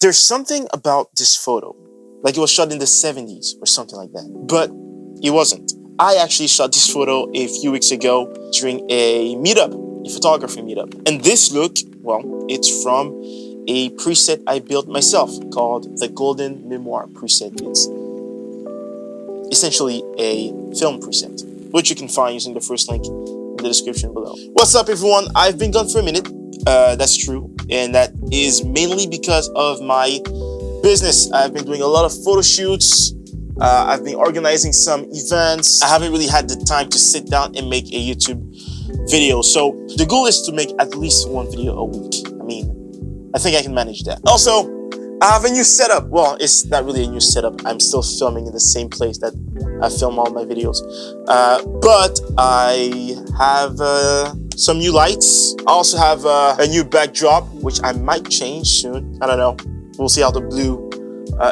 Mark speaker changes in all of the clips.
Speaker 1: There's something about this photo, like it was shot in the 70s or something like that, but it wasn't. I actually shot this photo a few weeks ago during a meetup, a photography meetup. And this look, well, it's from a preset I built myself called the Golden Memoir preset. It's essentially a film preset, which you can find using the first link in the description below. What's up, everyone? I've been gone for a minute. That's true, and that is mainly because of my business. I've been doing a lot of photo shoots. I've been organizing some events. I haven't really had the time to sit down and make a YouTube video. So the goal is to make at least one video a week. I mean, I think I can manage that. Also, I have a new setup. Well, it's not really a new setup. I'm still filming in the same place that I film all my videos. But I have some new lights. I also have a new backdrop, which I might change soon. I don't know. We'll see how the blue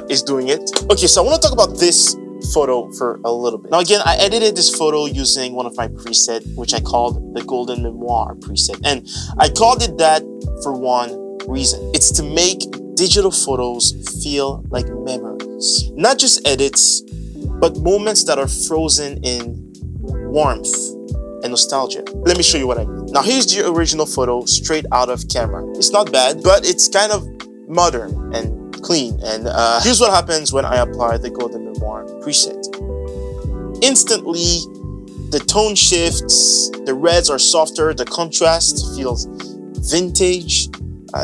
Speaker 1: is doing it. Okay, so I want to talk about this photo for a little bit. Now again, I edited this photo using one of my presets, which I called the Golden Memoir preset. And I called it that for one reason. It's to make digital photos feel like memories. Not just edits, but moments that are frozen in warmth and nostalgia. Let me show you what I mean. Now here's the original photo straight out of camera. It's not bad, but it's kind of modern and clean. And here's what happens when I apply the Golden Memoir preset. Instantly, the tone shifts, the reds are softer, the contrast feels vintage,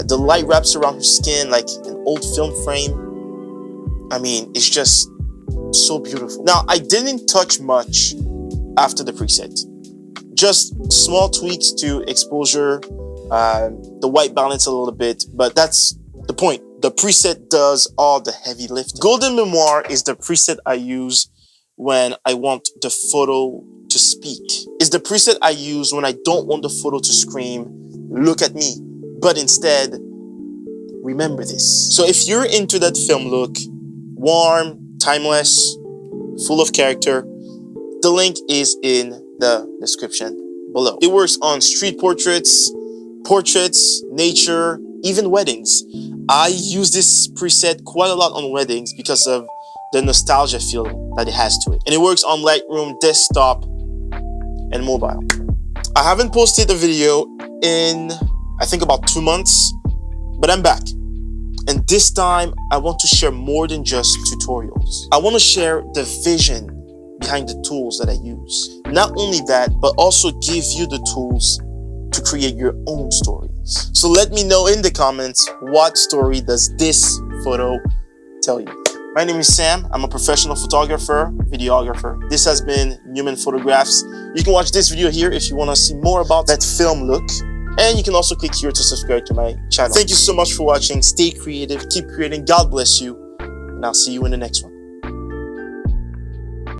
Speaker 1: the light wraps around her skin like an old film frame. I mean, it's just so beautiful. Now, I didn't touch much after the preset. Just small tweaks to exposure, the white balance a little bit, but that's the point. The preset does all the heavy lifting. Golden Memoir is the preset I use when I want the photo to speak. It's the preset I use when I don't want the photo to scream, "Look at me," but instead, remember this. So if you're into that film look, warm, timeless, full of character, the link is in the description below. It works on street portraits, nature, even weddings. I use this preset quite a lot on weddings because of the nostalgia feel that it has to it. And it works on Lightroom, desktop, and mobile. I haven't posted a video in, I think, about 2 months, but I'm back. And this time, I want to share more than just tutorials. I want to share the vision behind the tools that I use. Not only that, but also give you the tools to create your own stories. So let me know in the comments, what story does this photo tell you? My name is Sam. I'm a professional photographer, videographer. This has been Newman Photographs. You can watch this video here if you want to see more about that film look. And you can also click here to subscribe to my channel. Thank you so much for watching. Stay creative, keep creating. God bless you. And I'll see you in the next one.